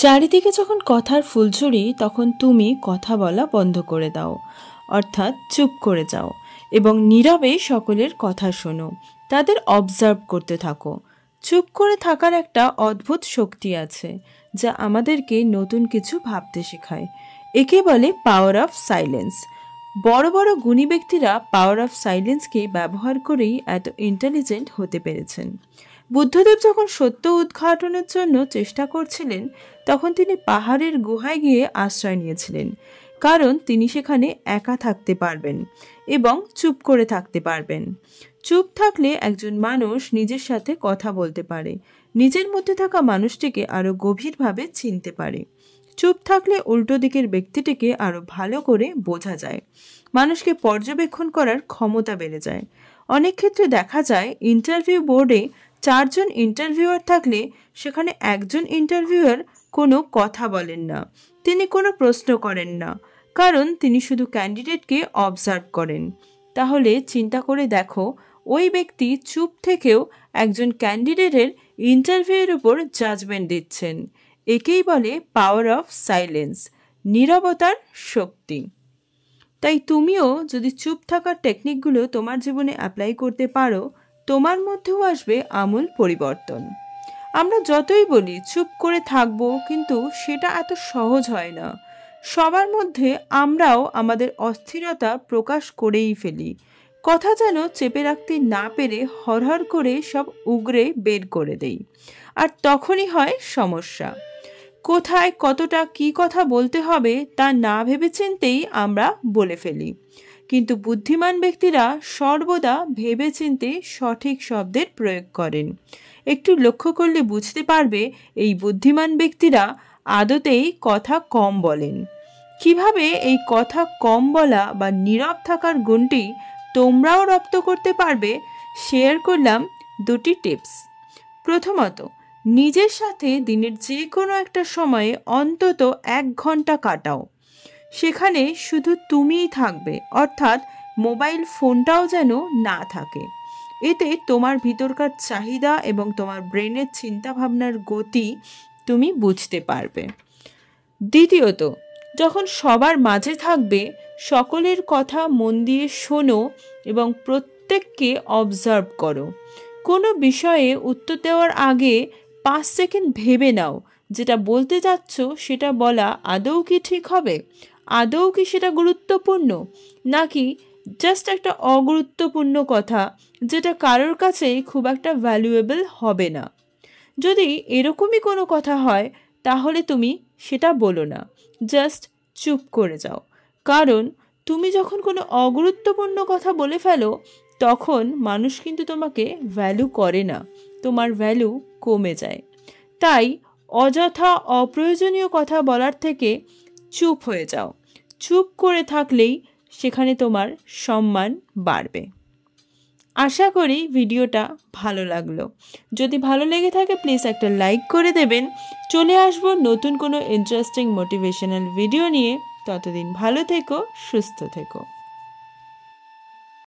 চারিদিকে যখন কথার ফুলঝুরি তখন তুমি কথা বলা বন্ধ করে দাও, অর্থাৎ চুপ করে যাও এবং নীরবে সকলের কথা শোনো, তাদের অবজার্ভ করতে থাকো। চুপ করে থাকার একটা অদ্ভুত শক্তি আছে যা আমাদেরকে নতুন কিছু ভাবতে শেখায়। একে বলে পাওয়ার অফ সাইলেন্স। বড় বড় গুণী ব্যক্তিরা পাওয়ার অফ সাইলেন্সকে ব্যবহার করেই এত ইন্টেলিজেন্ট হতে পেরেছেন। বুদ্ধদেব যখন সত্য উদ্ঘাটনের জন্য চেষ্টা করছিলেন তখন তিনি পাহাড়ের গুহায় গিয়ে আশ্রয় নিয়েছিলেন, কারণ তিনি সেখানে একা থাকতে পারবেন এবং চুপ করে থাকতে পারবেন। চুপ থাকলে একজন মানুষ নিজের সাথে কথা বলতে পারে, নিজের মধ্যে থাকা মানুষটিকে আরও গভীরভাবে চিনতে পারে। চুপ থাকলে উল্টো দিকের ব্যক্তিটিকে আরও ভালো করে বোঝা যায়, মানুষকে পর্যবেক্ষণ করার ক্ষমতা বেড়ে যায়। অনেক ক্ষেত্রে দেখা যায় ইন্টারভিউ বোর্ডে 4 জন ইন্টারভিউয়ার থাকলে সেখানে একজন ইন্টারভিউয়ার কোনো কথা বলেন না, তিনি কোনো প্রশ্ন করেন না, কারণ তিনি শুধু ক্যান্ডিডেটকে অবজার্ভ করেন। তাহলে চিন্তা করে দেখো, ওই ব্যক্তি চুপ থেকেও একজন ক্যান্ডিডেটের ইন্টারভিউয়ের উপর জাজমেন্ট দিচ্ছেন। একেই বলে পাওয়ার অফ সাইলেন্স, নীরবতার শক্তি। তাই তুমিও যদি চুপ থাকার টেকনিকগুলো তোমার জীবনে অ্যাপ্লাই করতে পারো, তোমার মধ্যেও আসবে আমূল পরিবর্তন। আমরা যতই বলি চুপ করে থাকবো, কিন্তু সেটা এত সহজ হয় না। সবার মধ্যে আমরাও আমাদের অস্থিরতা প্রকাশ করেই ফেলি, কথা যেন চেপে রাখতে না পেরে হরহর করে সব উগরে বের করে দেই। আর তখনই হয় সমস্যা। কোথায় কতটা কি কথা বলতে হবে তা না ভেবেচিন্তেই আমরা বলে ফেলি, কিন্তু বুদ্ধিমান ব্যক্তিরা সর্বদা ভেবেচিন্তে সঠিক শব্দের প্রয়োগ করেন। একটু লক্ষ্য করলে বুঝতে পারবে এই বুদ্ধিমান ব্যক্তিরা আদতেই কথা কম বলেন। কিভাবে এই কথা কম বলা বা নীরব থাকার গুণটি তোমরাও রপ্ত করতে পারবে, শেয়ার করলাম 2টি টিপস। প্রথমত, নিজের সাথে দিনের যে কোনো একটা সময়ে অন্তত 1 ঘন্টা কাটাও। সেখানে শুধু তুমিই থাকবে, অর্থাৎ মোবাইল ফোনটাও যেন না থাকে। এতে তোমার ভিতরকার চাহিদা এবং তোমার ব্রেনের চিন্তাভাবনার গতি তুমি বুঝতে পারবে। দ্বিতীয়ত, যখন সবার মাঝে থাকবে সকলের কথা মন দিয়ে শোনো এবং প্রত্যেককে অবজার্ভ করো। কোনো বিষয়ে উত্তর দেওয়ার আগে 5 সেকেন্ড ভেবে নাও, যেটা বলতে যাচ্ছ সেটা বলা আদৌ কি ঠিক হবে, আদৌ কি সেটা গুরুত্বপূর্ণ, নাকি জাস্ট একটা অগুরুত্বপূর্ণ কথা যেটা কারোর কাছেই খুব একটা ভ্যালুয়েবল হবে না। যদি এরকমই কোনো কথা হয় তাহলে তুমি সেটা বলো না, জাস্ট চুপ করে যাও। কারণ তুমি যখন কোনো অগুরুত্বপূর্ণ কথা বলে ফেলো তখন মানুষ কিন্তু তোমাকে ভ্যালু করে না, তোমার ভ্যালু কমে যায়। তাই অযথা অপ্রয়োজনীয় কথা বলার থেকে চুপ হয়ে যাও। চুপ করে থাকলেই সেখানে তোমার সম্মান বাড়বে। আশা করি ভিডিওটা ভালো লাগলো। যদি ভালো লেগে থাকে প্লিজ একটা লাইক করে দেবেন। চলে আসবো নতুন কোনো ইন্টারেস্টিং মোটিভেশনাল ভিডিও নিয়ে। ততদিন ভালো থেকো, সুস্থ থেকো।